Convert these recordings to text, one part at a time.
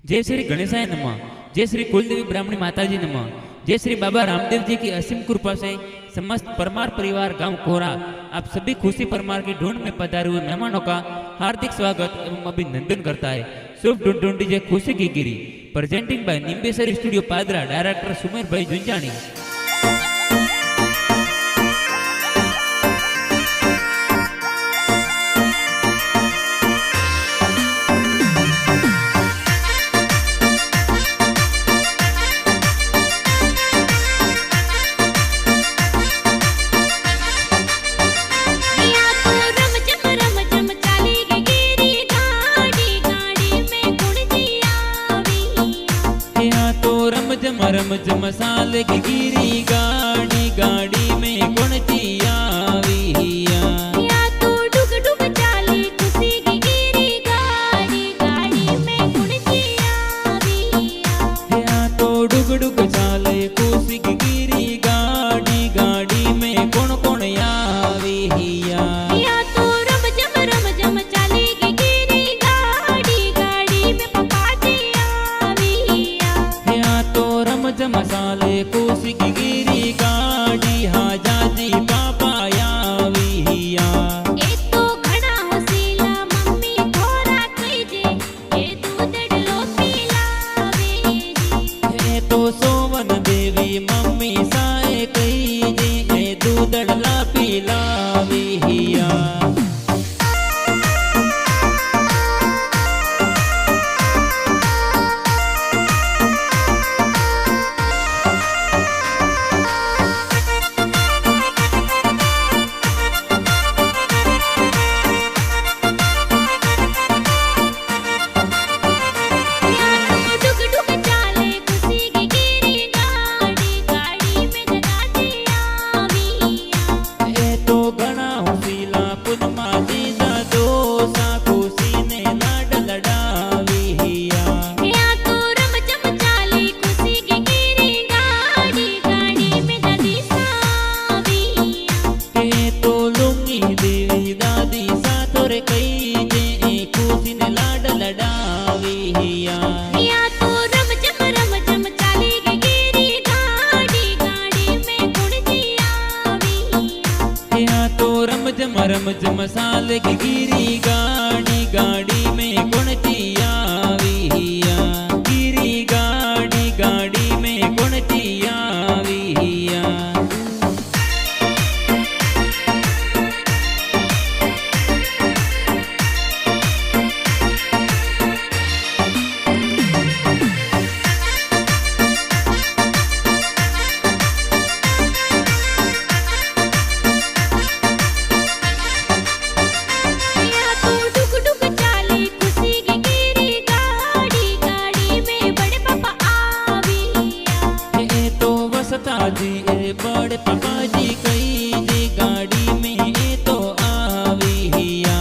जय श्री गणेशाय नमः। जय श्री कुलदेवी ब्राह्मणी माताजी नमः। जय श्री बाबा रामदेव जी की असीम कृपा से समस्त परमार परिवार गांव कोरा आप सभी खुशी परमार की ढूंढ में पधारे हुए मेहमानों का हार्दिक स्वागत एवं अभिनंदन करता है। शुभ ढूंढ डीजे खुशी की गिरी presenting by Nimbesar studio Padra, director Sumer bhai Junjani. रमज मसाले की गिरी गाड़ी गाड़ी में गुणती आविया या तो डुग डुग चाली खुशी की गिरी गाड़ी गाड़ी में गुणती आविया या तो डुग डुग चाले खुशी की गिरी गाड़ी गाड़ी में कौन कौन आविया या तो रमजम चाली की गिरी गाड़ी गाड़ी में पपा जी आविया या तो रमज मसाले खुशी की गिरी गाड़ी हाजा जी पापा आविया ए तो घणा होसीला मम्मी थोड़ा कईजे ए दूधड़लो पीलावे जी ए तो सोवन देवी मम्मी साए कई जी ए दूधड़ला पिलाविया डुग डुग चाले खुशी की गिरी गाड़ी गाड़ी में जगाती आविया ए तो घना हुसीला पुनमा दीदा दोसा खुशी ने लाड लड़ाविया या तो रमजम चाली खुशी की गिरी गाड़ी गाड़ी में दादी साविया ए तो लुंगी देवी दादी सा तोरे कई जे ए खुशी ने लाड लड़ाविया या तो रमजम चाली की गिरी गाड़ी गाड़ी में गुणती आविया या तो रमज मसाले की गिरी गाड़ी गाड़ी में गुणती आविया गिरी गाड़ी गाड़ी में गुणती आविया या तो डुग डुग चाली खुशी की गिरी गाड़ी गाड़ी में बड़े पापा आविया ए तो वसता जी ए बड़े पापा जी कई जी गाड़ी में ए तो आविया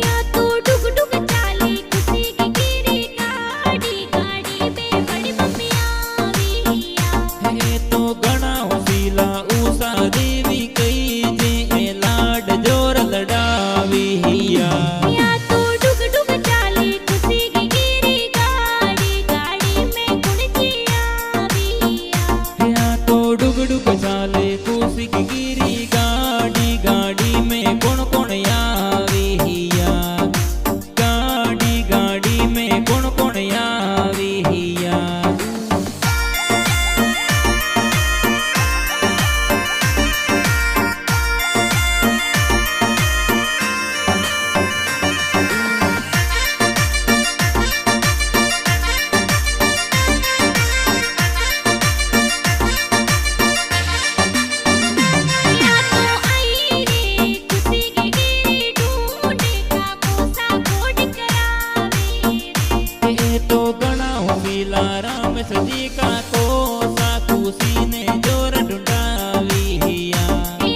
या तो डुग डुग चाली खुशी की गिरी गाड़ी गाड़ी में बड़ी मम्मी आविया ए तो घना हुसीला उषा देवी कई जी ए लाड जोर लड़ाविया या तो डुग डुग चाली खुशी की गिरी गाड़ी गाड़ी में गुणती आविया या तो डुग डुग चाले खुशी की गिरी गाड़ी गाड़ी में कौन कौन आविया गाड़ी गाड़ी में कौन कौन आविया या तो आई रे खुशी की गिरी ढूंढे का कोसा कोड करावे रे ए तो घना हुसीला राम सजी का कोसा खुशी ने जोर ढूंढाविया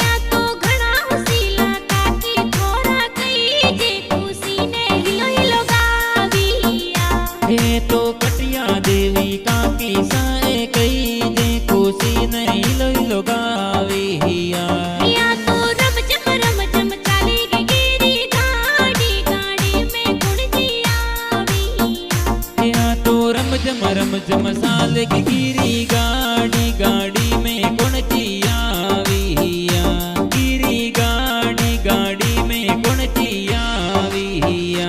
या तो घणा होसीला काकी थोड़ा कई जे खुशी ने हिलो हिलो गाविया ए तो कटिया देवी काकी साए कई जे खुशी ने हिलो हिलो गाविया या तो रमजम चाली की गिरी गाड़ी गाड़ी में गुणती आविया या तो रम रम झम साल की गिरी गाड़ी गाड़ी में कौन चियाविया गिरी गाड़ी गाड़ी में कौन चियाविया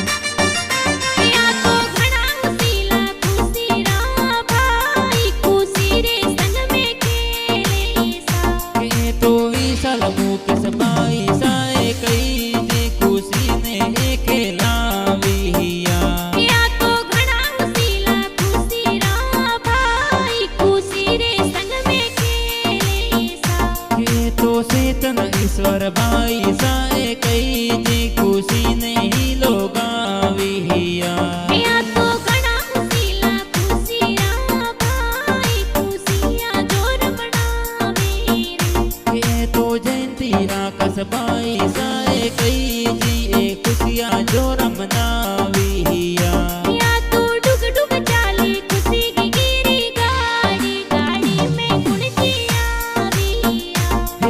या तो घना खुशीला खुशी रा भाई खुशी रे संग में खेले सा के तो विशाल मुख सबाई साए कई जी खुशी ने खेलाविया या तो घना खुशीला खुशी रा भाई खुशी रे संग में खेले सा के तो चेतन ईश्वर भाई साए कई जी खुशी ने ही लोगाविया या तो घना खुशीला खुशी रा भाई खुशियां जोर मनावे रे के तो जयंती राकस बाई साए कई जी ए खुशियां जोर मनाविया या तो डुग डुग चाले खुशी की गिरी गाड़ी गाड़ी में गुण जियाविया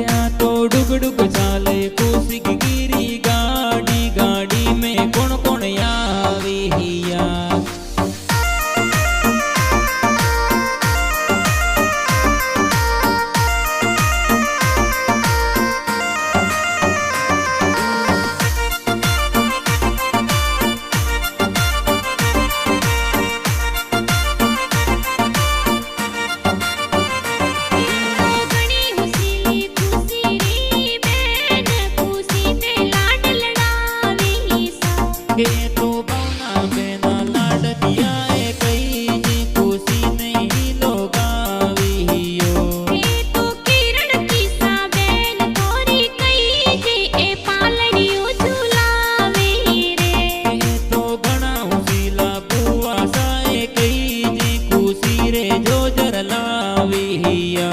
या तो डुग डुग चाले खुशी की गिरी गाड़ी गाड़ी में कौन कौन आविया तो घनी खुशीली खुशी री बहन खुशी ते लाड लड़ावे सा के तो बौना बेना लाड दिया ए कई जी खुशी नहीं लोगावियो ये तो किरण की सा बहन तोरी कई जे ए पालड़ियो झुलावे रे के तो घना उसीला बुआ साए कई जी खुशी रे जो जर लाविया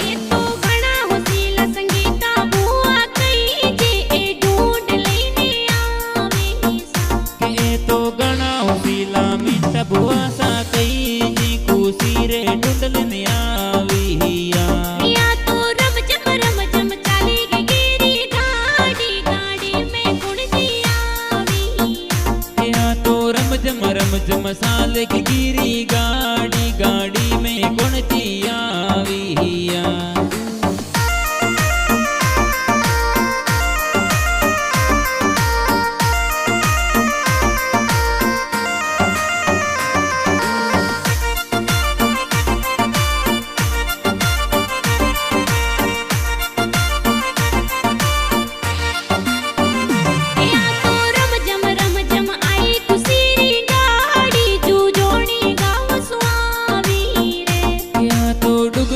ए तो घना हुसीला संगीता बुआ कई जे ए ढूंढ लईने आवे सा के तो घना उसीला मिट बुआ सा कई जी खुशी रे ढूंढल आविया या तो रम जम चाली के गिरी गाड़ी गाड़ी में गुण जियाविया या तो रम झम साल की गिरी गाड़ी गाड़ी में कौन चियाविया या तो रम जम आई खुशी री गाड़ी जू जोड़ी गाँव सुआवी रे या तो डुग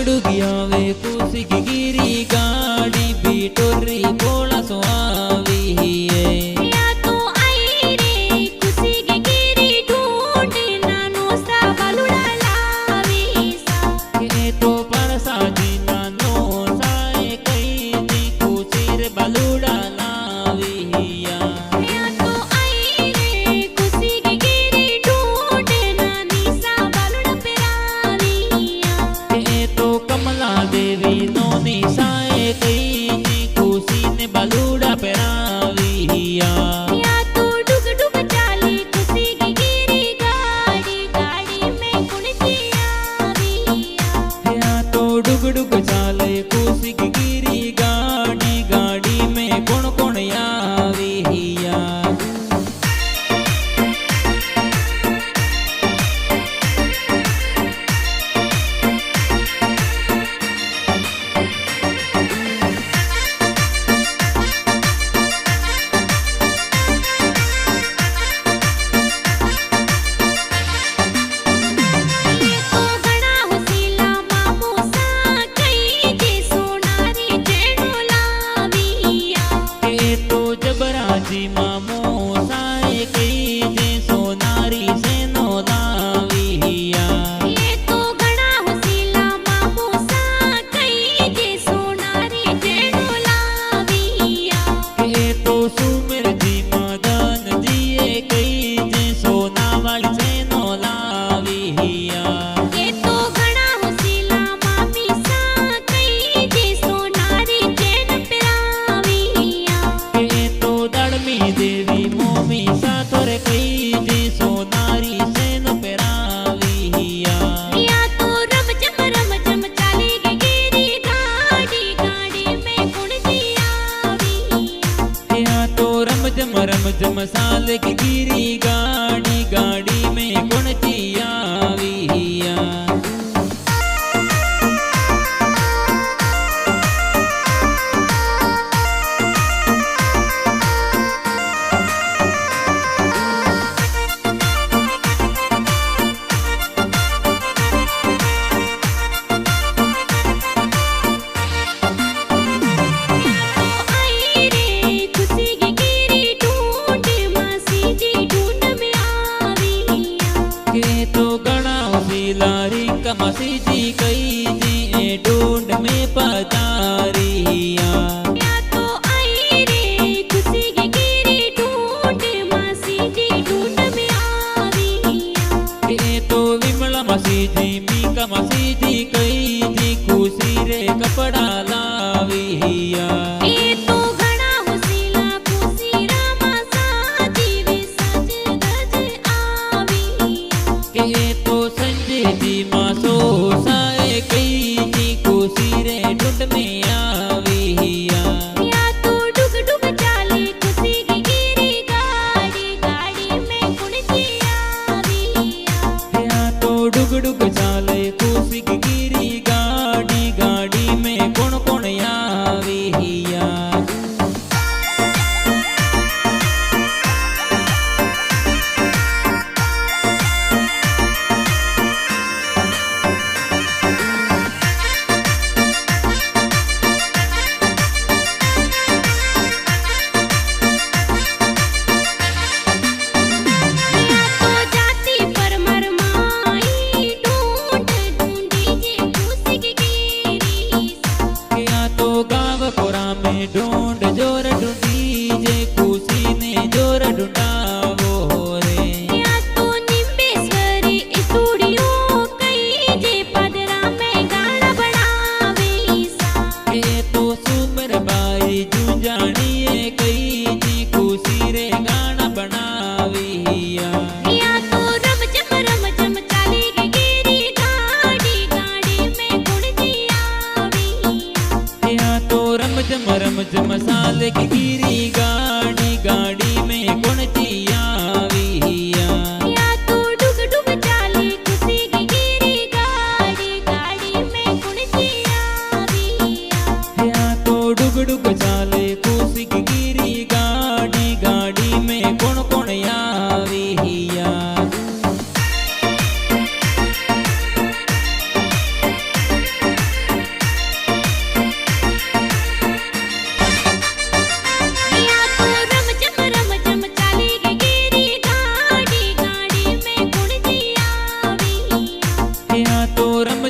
मम्मी साथोरे कई जी सोनारी सेन पेराविया या तो रम जम चाली गे गिरी गाड़ी गाड़ी में कुण दिया या तो रम जम साल की गिरी गाड़ी गाड़ी में कौन चियाविया मसी जी कई जी ए ढूंढ में पधारिया या तो आई रे खुशी की गिरी ढूंढ मासी जी ढूंढ में आविया के तो विमला मसी जी मीका मसी जी कई जी खुशी रे कपड़ा लाविया ए तो घना हुसीला खुशी रामा साजी वे सज गज आविया के तो संजय जी मासो साए कई जी खुशी रे ढूंढ में आविया या तो डुग डुग चाली खुशी की गिरी गाड़ी गाड़ी में कुण दिया या तो डुग डुग चाले खुशी की गिरी गाड़ी गाड़ी में कौन कौन आविया ढूंढ जोर ढूंढी जे खुशी ने जोर ढूंढावो रे या तो निम्बेश्वरी स्टूडियो कई जे पदरा में गाना बनावे सा के तो सुमर बाई जुंजानिए कई जी खुशी रे गाना बनाविया या तो रम जम चाली गे गिरी गाड़ी गाड़ी में कुण दिया या तो रम जम साल की गिरी गाड़ी गाड़ी में कौन चियाविया या तो डुग डुग चाली खुशी की गिरी गाड़ी गाड़ी में कुण दिया या तो डुग डुग चाले खुशी की गिरी गाड़ी गाड़ी में कौन कौन आविया या तो रम जम चाली गे गिरी गाड़ी गाड़ी में कुण दिया या तो रम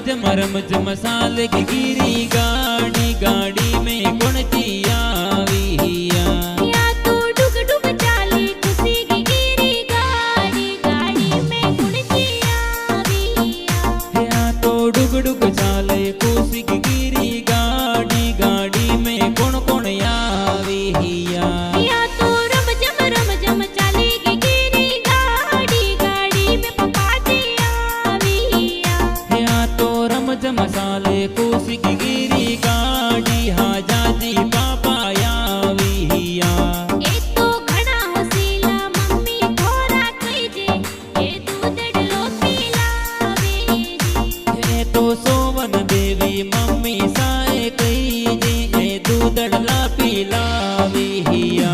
जम साल की गिरी गाड़ी गाड़ी में कौन चियाविया या तो डुग डुग चाली खुशी की गिरी गाड़ी गाड़ी में कुण दिया या तो डुग डुग चाले खुशी की गिरी गाड़ी गाड़ी में कौन कौन आविया या तो रम जम चाली गे गिरी गाड़ी गाड़ी में पपा दिया या तो रम साले खुशी की गिरी गाड़ी हाजा जी पापा आविया ए तो घना हुसीला मम्मी थोड़ा कई जे ए दूध लो पीलावे जी तो सोवन देवी मम्मी साए कई जी ए दूधड़ला पिलाविया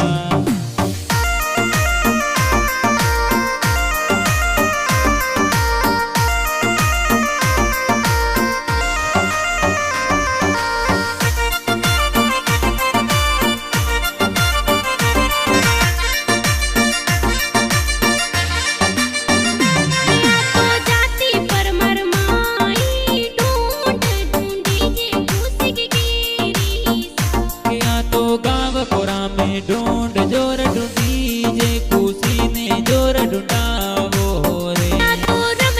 तो जाती पर मरमाई ढूंढ ढूंढी जे खुशी की गिरी या तो गाँव कोरा में ढूंढ जोर ढूंढी जे खुशी ने जोर ढूंढावो रे या तो रम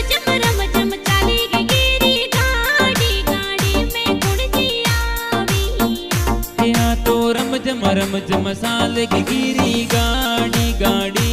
जम चाली गे गिरी गाड़ी गाड़ी में कुण दिया या तो रम जम साल की गिरी गाड़ी गाड़ी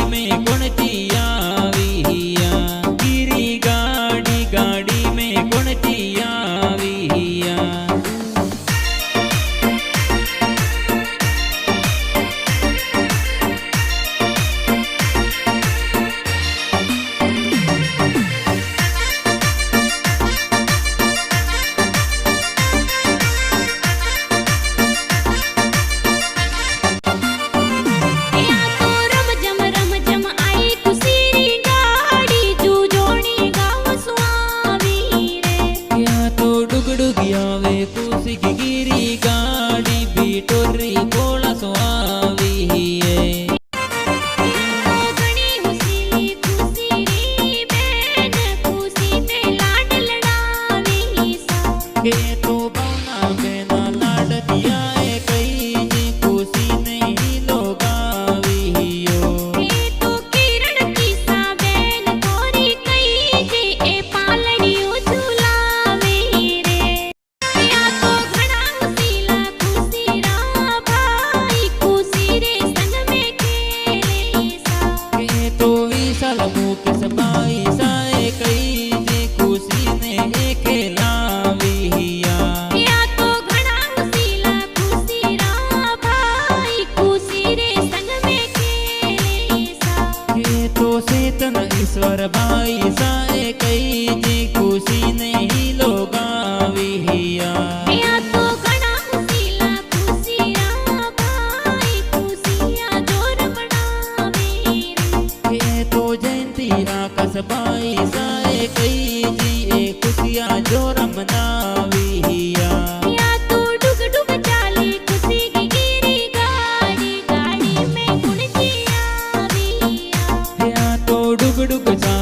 चेतन ईश्वर भाई साए कई जी खुशी नहीं लोगाविया या तो घना खुशीला खुशिया भाई खुशिया जोर मनावे रे ये तो जयंती आकाश भाई साए कई जी ए खुशियाँ जो रमनाविया या तो डुग डुग चाले खुशी की गिरी गाड़ी गाड़ी में कुण जी आविया या तो डुग डुग चा